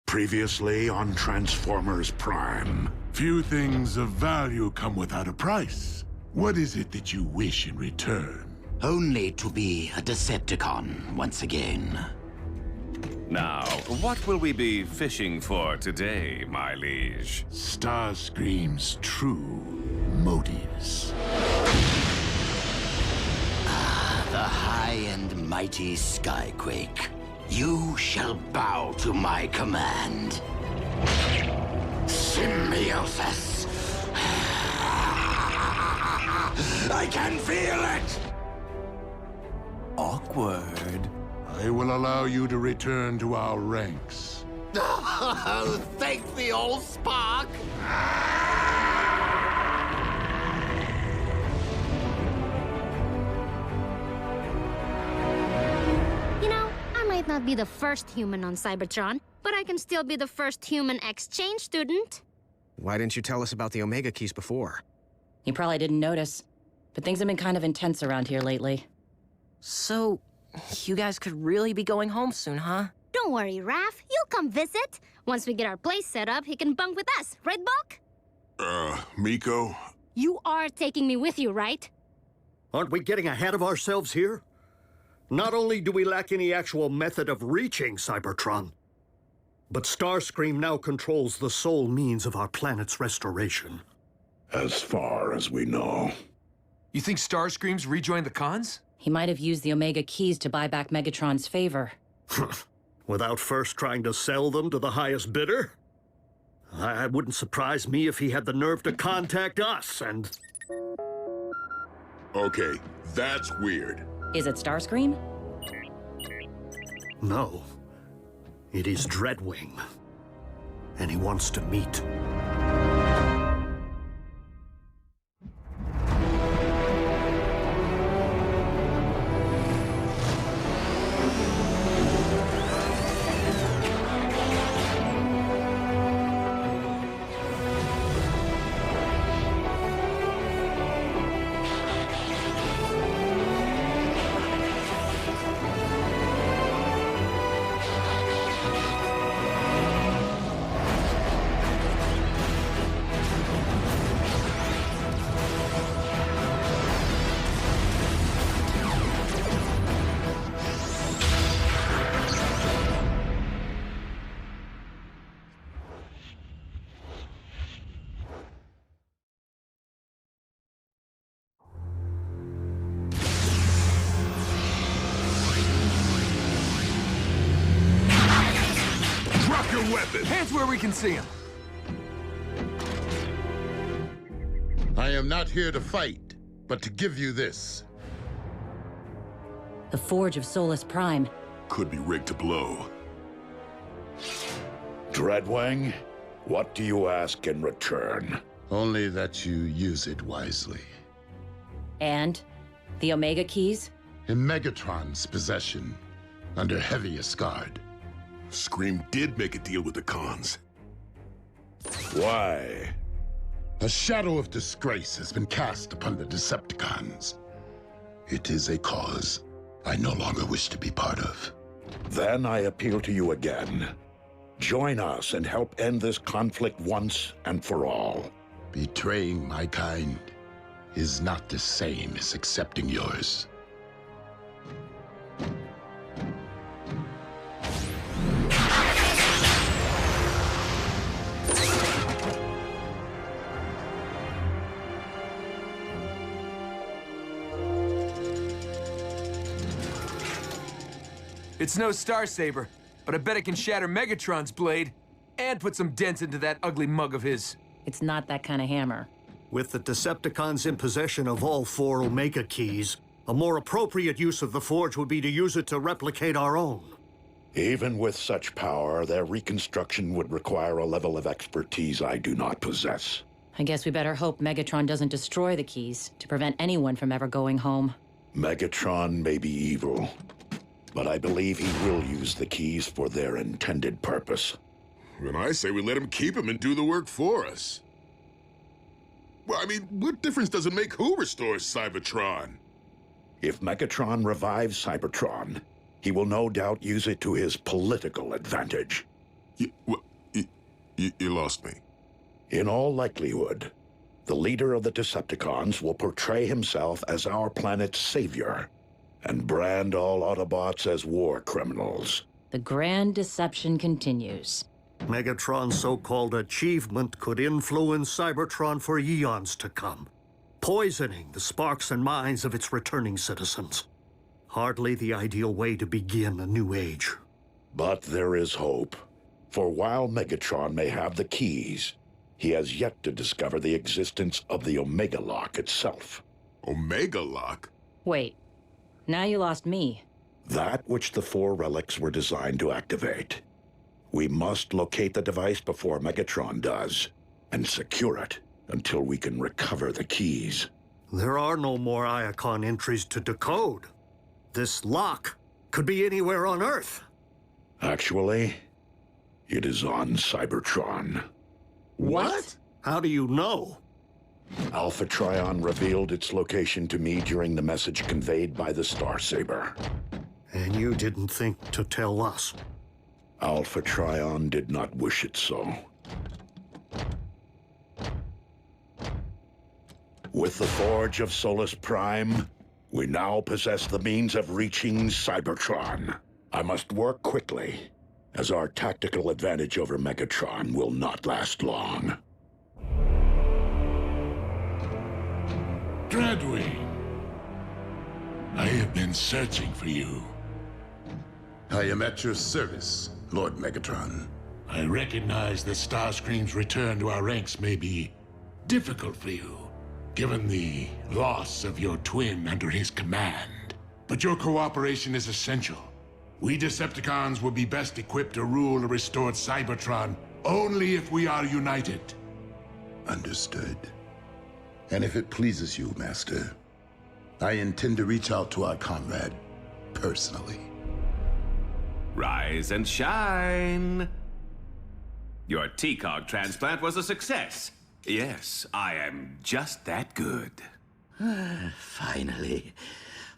Previously on Transformers Prime. Few things of value come without a price. What is it that you wish in return? Only to be a Decepticon once again. Now, what will we be fishing for today, my liege? Starscream's true motives. The high and mighty Skyquake. You shall bow to my command. Symbiosis. I can feel it! Awkward. I will allow you to return to our ranks. Thank the old spark! I might not be the first human on Cybertron, but I can still be the first human exchange student. Why didn't you tell us about the Omega keys before? You probably didn't notice, but things have been kind of intense around here lately. So, you guys could really be going home soon, huh? Don't worry, Raph. You'll come visit. Once we get our place set up, he can bunk with us, right, Buck? Miko? You are taking me with you, right? Aren't we getting ahead of ourselves here? Not only do we lack any actual method of reaching Cybertron, but Starscream now controls the sole means of our planet's restoration. As far as we know. You think Starscream's rejoined the cons? He might have used the Omega keys to buy back Megatron's favor. Without first trying to sell them to the highest bidder? It wouldn't surprise me if he had the nerve to contact us and... Okay, that's weird. Is it Starscream? No. It is Dreadwing. And he wants to meet. Weapon. Hands where we can see him. I am not here to fight, but to give you this. The Forge of Solus Prime. Could be rigged to blow. Dreadwing, what do you ask in return? Only that you use it wisely. And the Omega keys? In Megatron's possession, under heaviest guard. Scream did make a deal with the cons. Why? A shadow of disgrace has been cast upon the Decepticons. It is a cause I no longer wish to be part of. Then I appeal to you again. Join us and help end this conflict once and for all. Betraying my kind is not the same as accepting yours. It's no Starsaber, but I bet it can shatter Megatron's blade and put some dents into that ugly mug of his. It's not that kind of hammer. With the Decepticons in possession of all 4 Omega keys, a more appropriate use of the Forge would be to use it to replicate our own. Even with such power, their reconstruction would require a level of expertise I do not possess. I guess we better hope Megatron doesn't destroy the keys to prevent anyone from ever going home. Megatron may be evil, but I believe he will use the keys for their intended purpose. Then I say we let him keep them and do the work for us. Well, I mean, what difference does it make who restores Cybertron? If Megatron revives Cybertron, he will no doubt use it to his political advantage. You lost me. In all likelihood, the leader of the Decepticons will portray himself as our planet's savior and brand all Autobots as war criminals. The grand deception continues. Megatron's so-called achievement could influence Cybertron for eons to come, poisoning the sparks and minds of its returning citizens. Hardly the ideal way to begin a new age. But there is hope. For while Megatron may have the keys, he has yet to discover the existence of the Omega Lock itself. Omega Lock? Wait, now you lost me. That which the 4 relics were designed to activate. We must locate the device before Megatron does, and secure it until we can recover the keys. There are no more Iacon entries to decode. This lock could be anywhere on Earth. Actually, it is on Cybertron. What? How do you know? Alpha Trion revealed its location to me during the message conveyed by the Starsaber. And you didn't think to tell us? Alpha Trion did not wish it so. With the Forge of Solus Prime, we now possess the means of reaching Cybertron. I must work quickly, as our tactical advantage over Megatron will not last long. Dreadwing, I have been searching for you. I am at your service, Lord Megatron. I recognize that Starscream's return to our ranks may be difficult for you, given the loss of your twin under his command. But your cooperation is essential. We Decepticons will be best equipped to rule a restored Cybertron only if we are united. Understood. And if it pleases you, Master, I intend to reach out to our comrade personally. Rise and shine. Your T-Cog transplant was a success. Yes, I am just that good. Finally.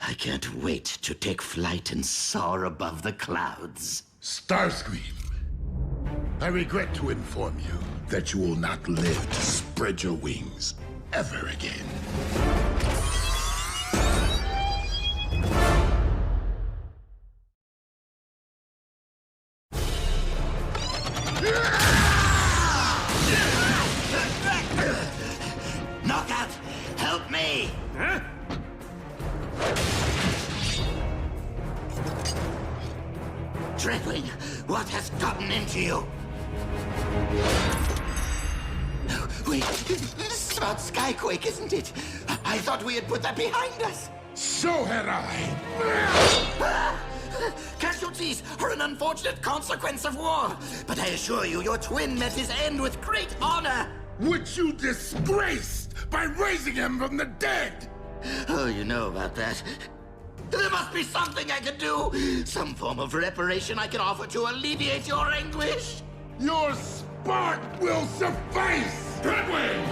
I can't wait to take flight and soar above the clouds. Starscream, I regret to inform you that you will not live to spread your wings ever again. Knockout, help me! Huh? Dreadwing, what has gotten into you? Wait, this is about Skyquake, isn't it? I thought we had put that behind us. So had I! Casualties are an unfortunate consequence of war, but I assure you, your twin met his end with great honor. Which you disgraced by raising him from the dead! Oh, you know about that. There must be something I can do! Some form of reparation I can offer to alleviate your anguish! Your spark will suffice! Dreadwing!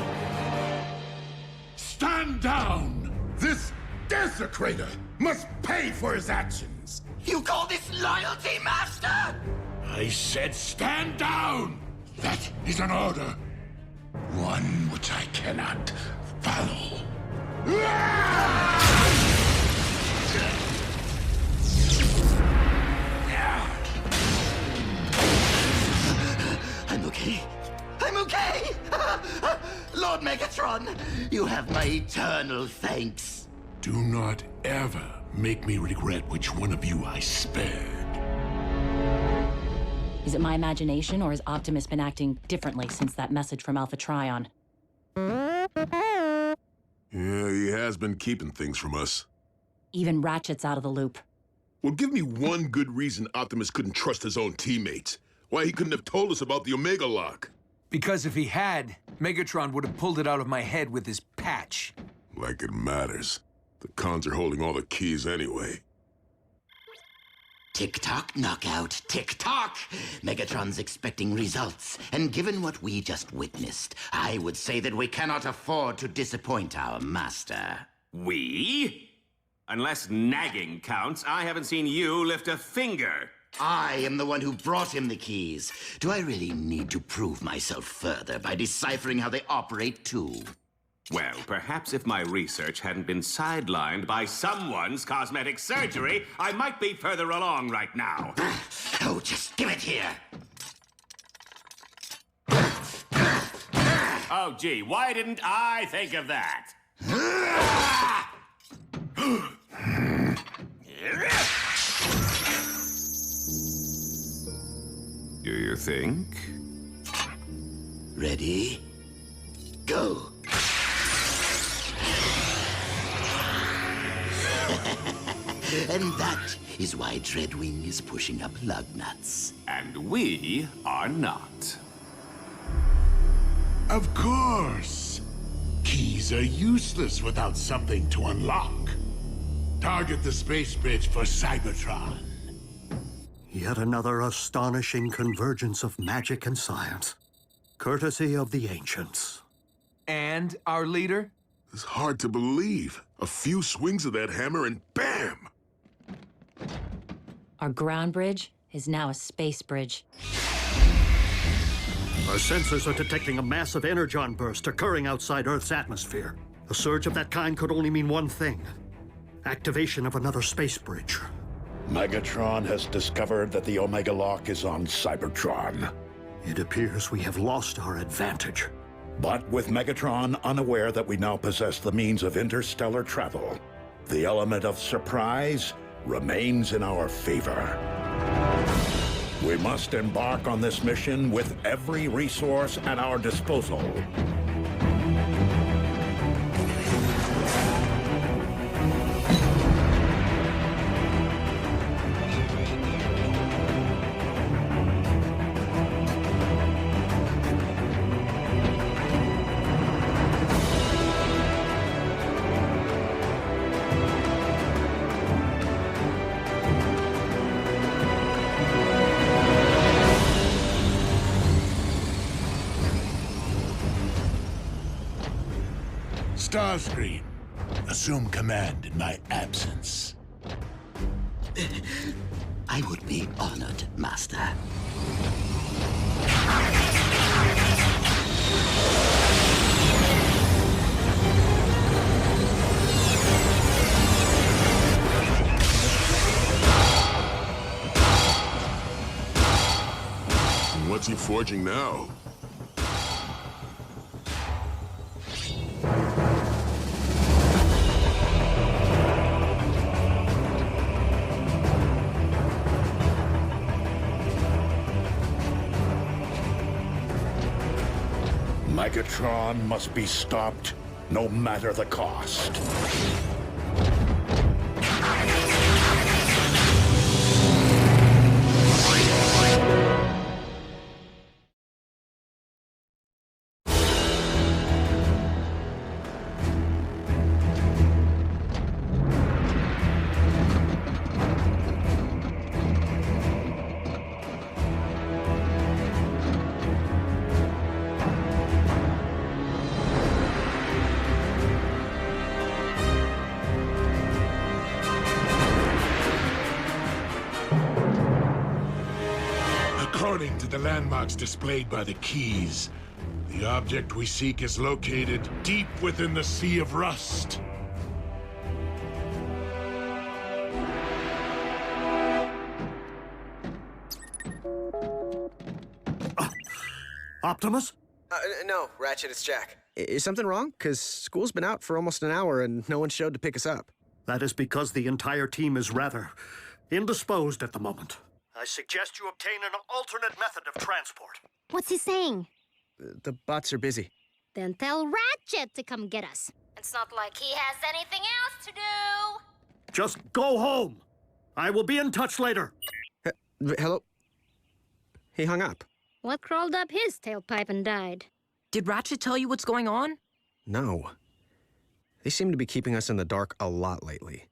Stand down! This desecrator must pay for his actions! You call this loyalty, Master? I said stand down! That is an order. One which I cannot follow. I'm okay. I'm okay! Lord Megatron, you have my eternal thanks. Do not ever make me regret which one of you I spared. Is it my imagination, or has Optimus been acting differently since that message from Alpha Trion? Yeah, he has been keeping things from us. Even Ratchet's out of the loop. Well, give me one good reason Optimus couldn't trust his own teammates. Why he couldn't have told us about the Omega Lock. Because if he had, Megatron would have pulled it out of my head with his patch. Like it matters. The cons are holding all the keys anyway. Tick-tock, knockout, tick-tock! Megatron's expecting results, and given what we just witnessed, I would say that we cannot afford to disappoint our master. We? Unless nagging counts, I haven't seen you lift a finger. I am the one who brought him the keys. Do I really need to prove myself further by deciphering how they operate, too? Well, perhaps if my research hadn't been sidelined by someone's cosmetic surgery, I might be further along right now. Oh, just give it here. Oh, gee, why didn't I think of that? Do you think? Ready? Go. And that is why Dreadwing is pushing up lug nuts. And we are not. Of course. Keys are useless without something to unlock. Target the space bridge for Cybertron. Yet another astonishing convergence of magic and science, courtesy of the ancients. And our leader? It's hard to believe. A few swings of that hammer and bam! Our ground bridge is now a space bridge. Our sensors are detecting a massive energon burst occurring outside Earth's atmosphere. A surge of that kind could only mean one thing: activation of another space bridge. Megatron has discovered that the Omega Lock is on Cybertron. It appears we have lost our advantage. But with Megatron unaware that we now possess the means of interstellar travel, the element of surprise remains in our favor. We must embark on this mission with every resource at our disposal. Starscream, assume command in my absence. I would be honored, Master. What's he forging now? Megatron must be stopped, no matter the cost. According to the landmarks displayed by the keys, the object we seek is located deep within the Sea of Rust. Optimus? No, Ratchet, it's Jack. Is something wrong? Because school's been out for almost an hour and no one showed to pick us up. That is because the entire team is rather indisposed at the moment. I suggest you obtain an alternate method of transport. What's he saying? The bots are busy. Then tell Ratchet to come get us. It's not like he has anything else to do. Just go home. I will be in touch later. Hello? He hung up. What crawled up his tailpipe and died? Did Ratchet tell you what's going on? No. They seem to be keeping us in the dark a lot lately.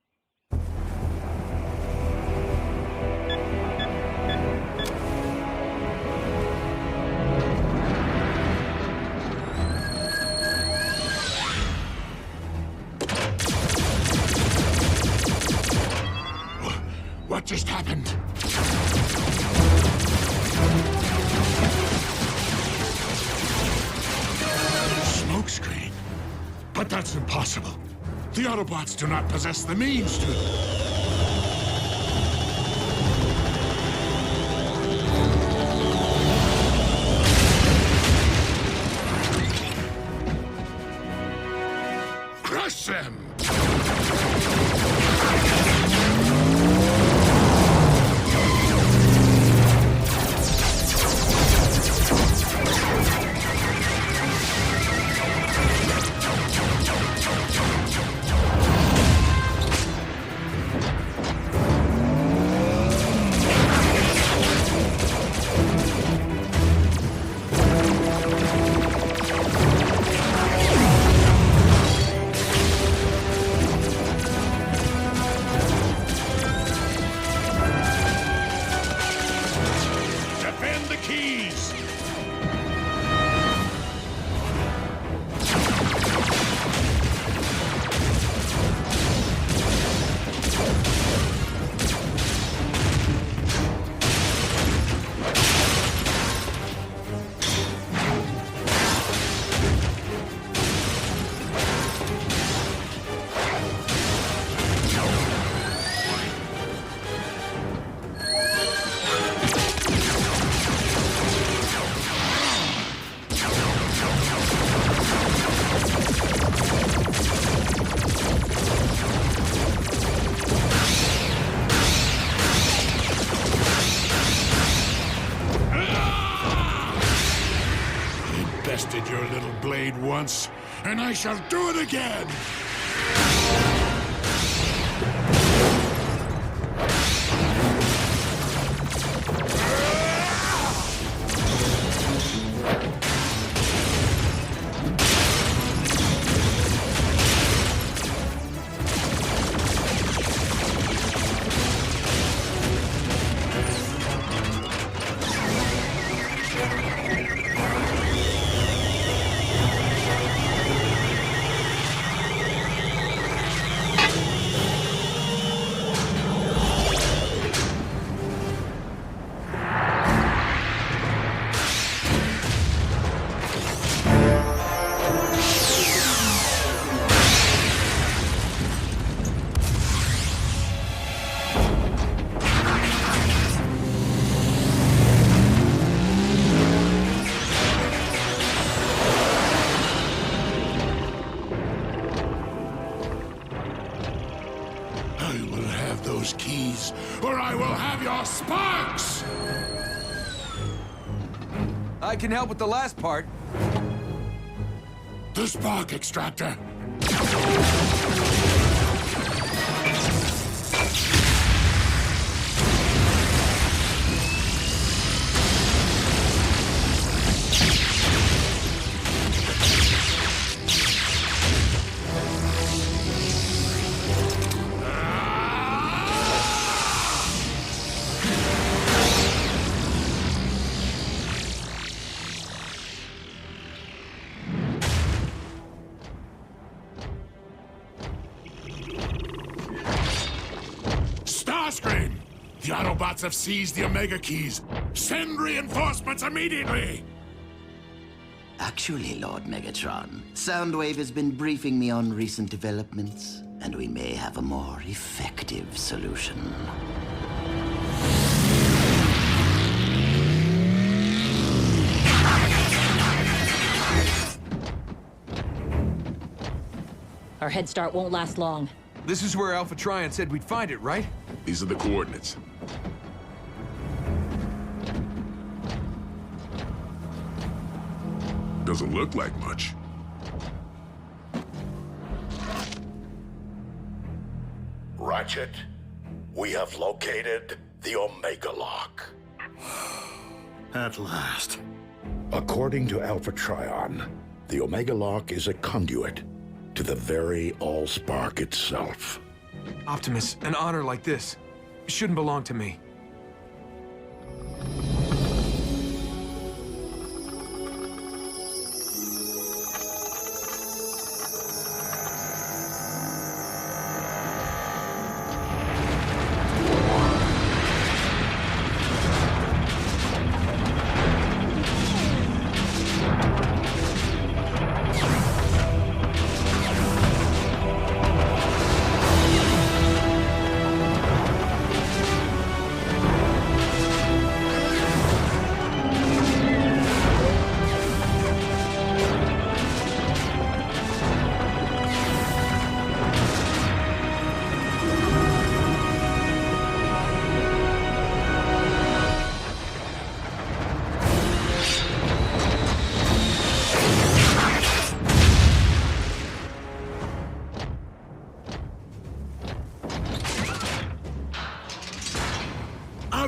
What just happened? That's impossible. The Autobots do not possess the means to... Crush them! Bested your little blade once, and I shall do it again! Keys, or I will have your sparks! I can help with the last part. The spark extractor. Starscream! The Autobots have seized the Omega Keys. Send reinforcements immediately! Actually, Lord Megatron, Soundwave has been briefing me on recent developments, and we may have a more effective solution. Our head start won't last long. This is where Alpha Trion said we'd find it, right? These are the coordinates. Doesn't look like much. Ratchet, we have located the Omega Lock. At last. According to Alpha Trion, the Omega Lock is a conduit to the very Allspark itself. Optimus, an honor like this shouldn't belong to me.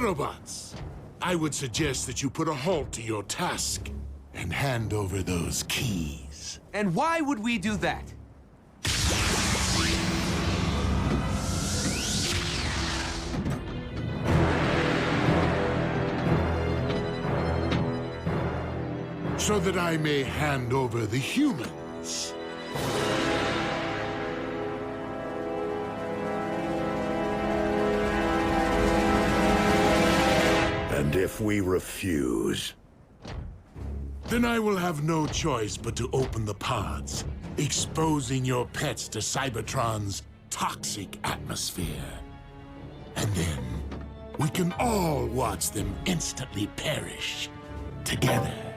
Autobots, I would suggest that you put a halt to your task and hand over those keys. And why would we do that? So that I may hand over the humans. And if we refuse? Then I will have no choice but to open the pods, exposing your pets to Cybertron's toxic atmosphere. And then we can all watch them instantly perish together.